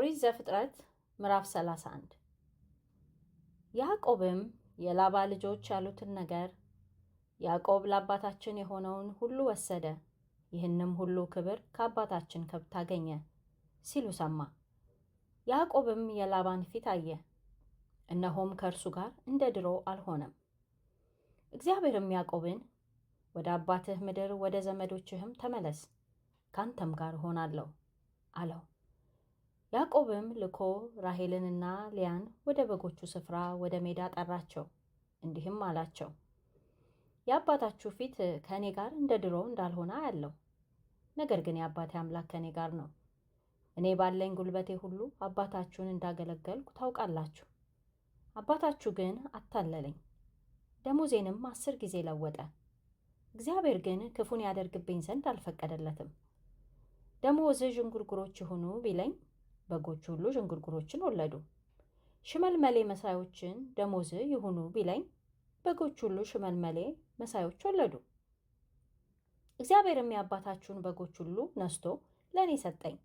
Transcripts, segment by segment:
ኦሪት ዘፍጥረት ምዕራፍ 31 ያዕቆብም የላባ ልጆች ያሉትን ነገር ያዕቆብ ለአባታችን የሆነውን ሁሉ ወሰደ፣ ይህንም ሁሉ ክብር ከአባታችን ከብት አገኘ ሲሉ ሰማ። ያዕቆብም የላባን ፊት አየ፣ እነሆም ከእርሱ ጋር እንደ ድሮ አልሆነም። እግዚአብሔርም ያዕቆብን ወደ አባትህ ምድር ወደ ዘመዶችህም ተመለስ፣ ካንተም ጋር እሆናለሁ አለው። ያዕቆብም ልኮ ራሔልንና ልያን ወደ በጎቹ ስፍራ ወደ ሜዳ ጠራቸው፣ እንዲህም አላቸው፣ የአባታችሁ ፊት ከእኔ ጋር እንደ ድሮ እንዳልሆነ አያለሁ። ነገር ግን የአባቴ አምላክ ከእኔ ጋር ነው። እኔ ባለኝ ጉልበቴ ሁሉ አባታችሁን እንዳገለገልኩ ታውቃላችሁ። አባታችሁ ግን አታለለኝ፣ ደሞዜንም 10 ጊዜ ለወጠ። እግዚአብሔር ግን ክፉን ያደርግብኝ ዘንድ አልፈቀደለትም። ደሞዝህ ዥንጉርጉሮች ይሁኑ ቢለኝ በጎቹ ሁሉ ዥንጉርጉሮችን ወለዱ። ሽመልመሌ መሳዮችን ደሞዝህ ይሁኑ ቢለኝ በጎቹ ሁሉ ሽመልመሌ መሳዮች ወለዱ። እግዚአብሔርም የአባታችሁን በጎች ሁሉ ነስቶ ለእኔ ሰጠኝ።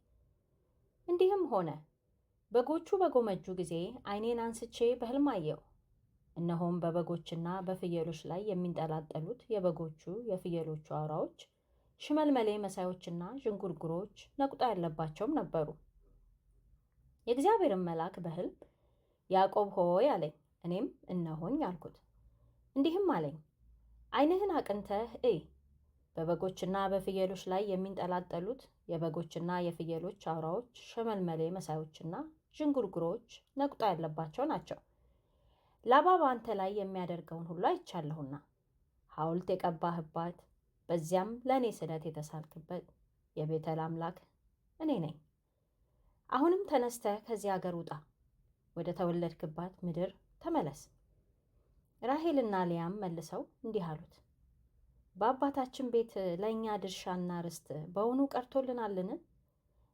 እንዲህም ሆነ፣ በጎቹ በጎመጁ ጊዜ ዓይኔን አንስቼ በሕልም አየሁ። እነሆም በበጎችና በፍየሎች ላይ የሚንጠላጠሉት የበጎቹ የፍየሎቹ አውራዎች ሽመልመሌ መሳዮችና ዥንጉርጉሮች ነቁጣ ያለባቸውም ነበሩ። የእግዚአብሔርን መልአክ በሕልም ያዕቆብ ሆይ አለኝ። እኔም እነሆኝ አልኩት። እንዲህም አለኝ፣ ዓይንህን አቅንተህ እይ። በበጎችና በፍየሎች ላይ የሚንጠላጠሉት የበጎችና የፍየሎች አውራዎች ሽመልመሌ መሳዮችና ዥንጉርጉሮች ነቁጣ ያለባቸው ናቸው። ላባ በአንተ ላይ የሚያደርገውን ሁሉ አይቻለሁና ሐውልት የቀባህባት በዚያም ለእኔ ስለት የተሳልክበት የቤተል አምላክ እኔ ነኝ። አሁንም ተነስተህ ከዚህ አገር ውጣ፣ ወደ ተወለድክባት ምድር ተመለስ። ራሔልና ልያም መልሰው እንዲህ አሉት፣ በአባታችን ቤት ለእኛ ድርሻና ርስት በውኑ ቀርቶልናልን?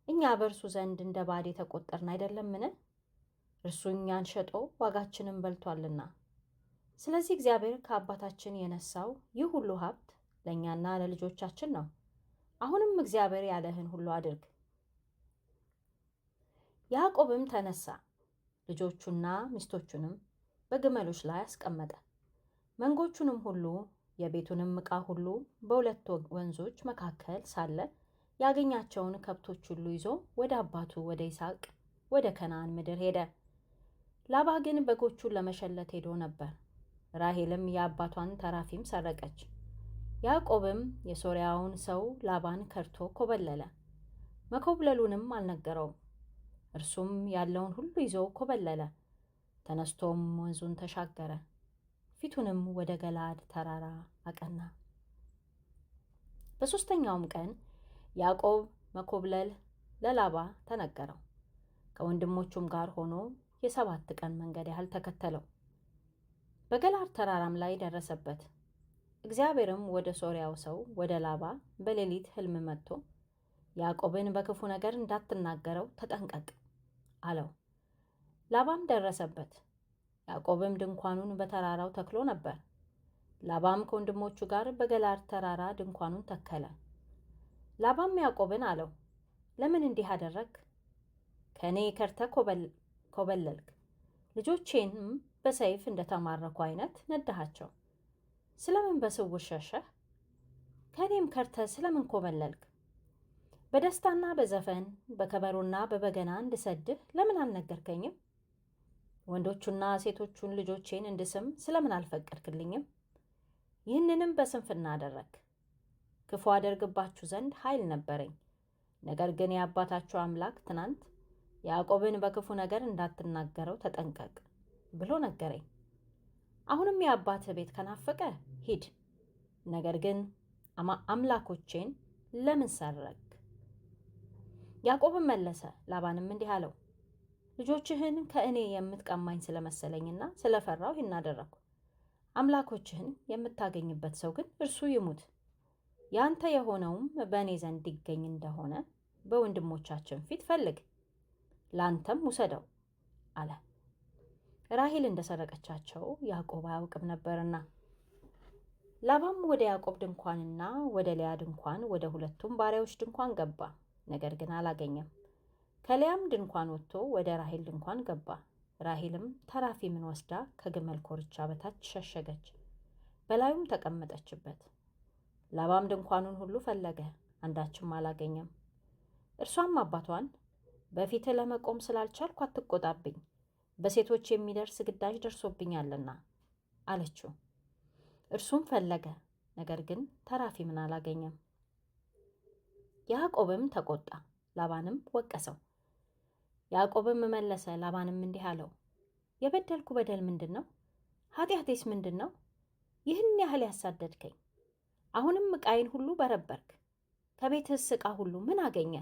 እኛ በእርሱ ዘንድ እንደ ባድ የተቆጠርን አይደለምን? እርሱ እኛን ሸጦ ዋጋችንን በልቷልና። ስለዚህ እግዚአብሔር ከአባታችን የነሳው ይህ ሁሉ ሀብት ለእኛና ለልጆቻችን ነው። አሁንም እግዚአብሔር ያለህን ሁሉ አድርግ። ያዕቆብም ተነሳ፣ ልጆቹና ሚስቶቹንም በግመሎች ላይ አስቀመጠ። መንጎቹንም ሁሉ የቤቱንም ዕቃ ሁሉ በሁለት ወንዞች መካከል ሳለ ያገኛቸውን ከብቶች ሁሉ ይዞ ወደ አባቱ ወደ ይስሐቅ ወደ ከነዓን ምድር ሄደ። ላባ ግን በጎቹን ለመሸለት ሄዶ ነበር። ራሔልም የአባቷን ተራፊም ሰረቀች። ያዕቆብም የሶርያውን ሰው ላባን ከድቶ ኮበለለ። መኮብለሉንም አልነገረውም። እርሱም ያለውን ሁሉ ይዞ ኮበለለ። ተነስቶም ወንዙን ተሻገረ፣ ፊቱንም ወደ ገለዓድ ተራራ አቀና። በሦስተኛውም ቀን ያዕቆብ መኮብለል ለላባ ተነገረው። ከወንድሞቹም ጋር ሆኖ የ7 ቀን መንገድ ያህል ተከተለው። በገለዓድ ተራራም ላይ ደረሰበት። እግዚአብሔርም ወደ ሶርያው ሰው ወደ ላባ በሌሊት ሕልም መጥቶ ያዕቆብን በክፉ ነገር እንዳትናገረው ተጠንቀቅ አለው። ላባም ደረሰበት። ያዕቆብም ድንኳኑን በተራራው ተክሎ ነበር። ላባም ከወንድሞቹ ጋር በገለዓድ ተራራ ድንኳኑን ተከለ። ላባም ያዕቆብን አለው፣ ለምን እንዲህ አደረግ? ከእኔ ከርተህ ኮበለልክ። ልጆቼንም በሰይፍ እንደተማረኩ አይነት ነዳሃቸው። ስለምን በስውር ሸሸህ? ከእኔም ከርተህ ስለምን ኮበለልክ? በደስታና በዘፈን በከበሮና በበገና እንድሰድህ ለምን አልነገርከኝም? ወንዶቹና ሴቶቹን ልጆቼን እንድስም ስለምን አልፈቀድክልኝም? ይህንንም በስንፍና አደረግ። ክፉ አደርግባችሁ ዘንድ ኃይል ነበረኝ። ነገር ግን የአባታችሁ አምላክ ትናንት ያዕቆብን በክፉ ነገር እንዳትናገረው ተጠንቀቅ ብሎ ነገረኝ። አሁንም የአባትህ ቤት ከናፈቀ ሂድ። ነገር ግን አምላኮቼን ለምን ሰረቅ? ያዕቆብም መለሰ፣ ላባንም እንዲህ አለው፣ ልጆችህን ከእኔ የምትቀማኝ ስለመሰለኝና ስለፈራው ይህን አደረግኩ። አምላኮችህን የምታገኝበት ሰው ግን እርሱ ይሙት። ያንተ የሆነውም በእኔ ዘንድ ይገኝ እንደሆነ በወንድሞቻችን ፊት ፈልግ፣ ለአንተም ውሰደው አለ። ራሔል እንደሰረቀቻቸው ያዕቆብ አያውቅም ነበርና። ላባም ወደ ያዕቆብ ድንኳንና ወደ ልያ ድንኳን ወደ ሁለቱም ባሪያዎች ድንኳን ገባ፣ ነገር ግን አላገኘም። ከሊያም ድንኳን ወጥቶ ወደ ራሔል ድንኳን ገባ። ራሔልም ተራፊምን ወስዳ ከግመል ኮርቻ በታች ሸሸገች፣ በላዩም ተቀመጠችበት። ላባም ድንኳኑን ሁሉ ፈለገ፣ አንዳችም አላገኘም። እርሷም አባቷን በፊትህ ለመቆም ስላልቻልኩ አትቆጣብኝ፣ በሴቶች የሚደርስ ግዳጅ ደርሶብኛልና አለችው። እርሱም ፈለገ፣ ነገር ግን ተራፊምን አላገኘም። ያዕቆብም ተቆጣ፣ ላባንም ወቀሰው። ያዕቆብም መለሰ፣ ላባንም እንዲህ አለው፣ የበደልኩ በደል ምንድን ነው? ኃጢአቴስ ምንድን ነው? ይህን ያህል ያሳደድከኝ? አሁንም ዕቃዬን ሁሉ በረበርክ። ከቤትህስ ዕቃ ሁሉ ምን አገኘ?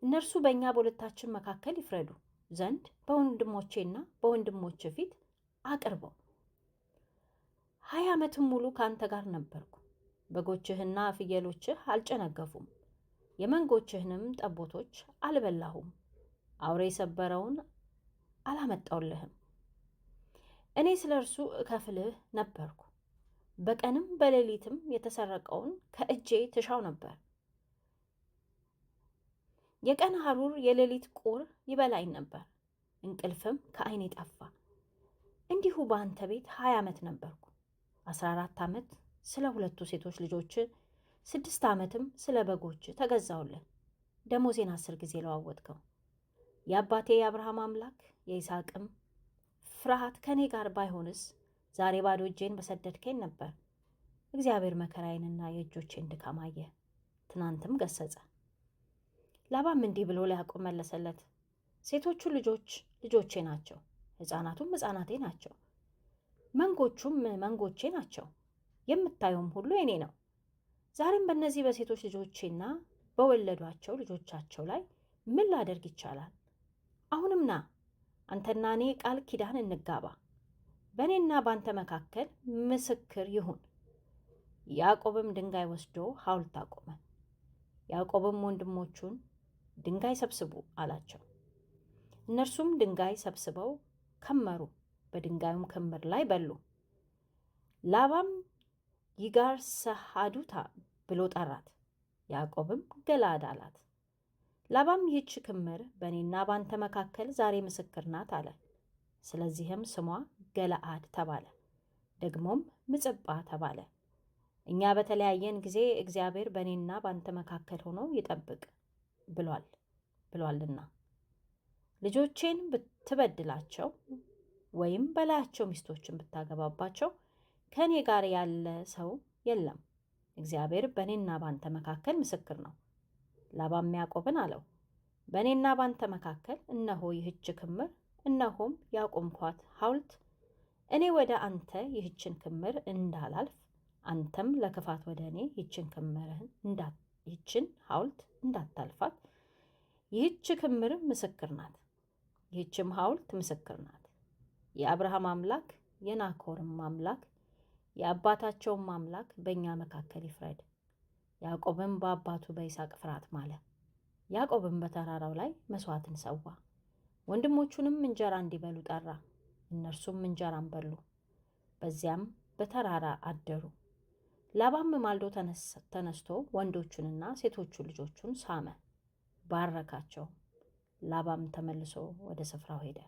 እነርሱ በእኛ በሁለታችን መካከል ይፍረዱ ዘንድ በወንድሞቼና በወንድሞች ፊት አቅርበው። 20 ዓመትም ሙሉ ከአንተ ጋር ነበርኩ። በጎችህና ፍየሎችህ አልጨነገፉም፣ የመንጎችህንም ጠቦቶች አልበላሁም። አውሬ የሰበረውን አላመጣውልህም። እኔ ስለ እርሱ እከፍልህ ነበርኩ። በቀንም በሌሊትም የተሰረቀውን ከእጄ ትሻው ነበር። የቀን ሐሩር የሌሊት ቁር ይበላኝ ነበር፣ እንቅልፍም ከዓይኔ ጠፋ። እንዲሁ በአንተ ቤት 20 ዓመት ነበርኩ። 14 ዓመት ስለ 2 ሴቶች ልጆች፣ 6 ዓመትም ስለ በጎች ተገዛውልህ። ደሞዜን 10 ጊዜ ለዋወጥከው። የአባቴ የአብርሃም አምላክ የይስሐቅም ፍርሃት ከእኔ ጋር ባይሆንስ ዛሬ ባዶ እጄን በሰደድከኝ ነበር። እግዚአብሔር መከራዬንና የእጆቼን ድካም አየ፣ ትናንትም ገሰጸ። ላባም እንዲህ ብሎ ለያዕቆብ መለሰለት፣ ሴቶቹ ልጆች ልጆቼ ናቸው፣ ሕፃናቱም ሕፃናቴ ናቸው፣ መንጎቹም መንጎቼ ናቸው። የምታየውም ሁሉ የኔ ነው። ዛሬም በእነዚህ በሴቶች ልጆቼና በወለዷቸው ልጆቻቸው ላይ ምን ላደርግ ይቻላል? አሁንም ና፣ አንተና እኔ ቃል ኪዳን እንጋባ፣ በእኔና በአንተ መካከል ምስክር ይሁን። ያዕቆብም ድንጋይ ወስዶ ሐውልት አቆመ። ያዕቆብም ወንድሞቹን ድንጋይ ሰብስቡ አላቸው። እነርሱም ድንጋይ ሰብስበው ከመሩ፣ በድንጋዩም ክምር ላይ በሉ። ላባም ይጋር ሰሐዱታ ብሎ ጠራት፣ ያዕቆብም ገለዓድ አላት። ላባም ይህች ክምር በእኔና ባንተ መካከል ዛሬ ምስክር ናት አለ። ስለዚህም ስሟ ገለዓድ ተባለ፣ ደግሞም ምጽጳ ተባለ። እኛ በተለያየን ጊዜ እግዚአብሔር በእኔና ባንተ መካከል ሆኖ ይጠብቅ ብሏልና። ልጆቼን ብትበድላቸው ወይም በላያቸው ሚስቶችን ብታገባባቸው ከእኔ ጋር ያለ ሰው የለም። እግዚአብሔር በእኔና ባንተ መካከል ምስክር ነው። ላባም ያዕቆብን አለው፣ በእኔና ባንተ መካከል እነሆ ይህች ክምር፣ እነሆም ያቆምኳት ሐውልት። እኔ ወደ አንተ ይህችን ክምር እንዳላልፍ፣ አንተም ለክፋት ወደ እኔ ይህችን ሐውልት እንዳታልፋት። ይህች ክምር ምስክር ናት፣ ይህችም ሐውልት ምስክር ናት። የአብርሃም አምላክ የናኮርም አምላክ የአባታቸውም አምላክ በእኛ መካከል ይፍረድ። ያዕቆብም በአባቱ በይስሐቅ ፍርሃት ማለ። ያዕቆብም በተራራው ላይ መሥዋዕትን ሰዋ፣ ወንድሞቹንም እንጀራ እንዲበሉ ጠራ። እነርሱም እንጀራን በሉ፣ በዚያም በተራራ አደሩ። ላባም ማልዶ ተነስቶ ወንዶቹንና ሴቶቹን ልጆቹን ሳመ፣ ባረካቸው። ላባም ተመልሶ ወደ ስፍራው ሄደ።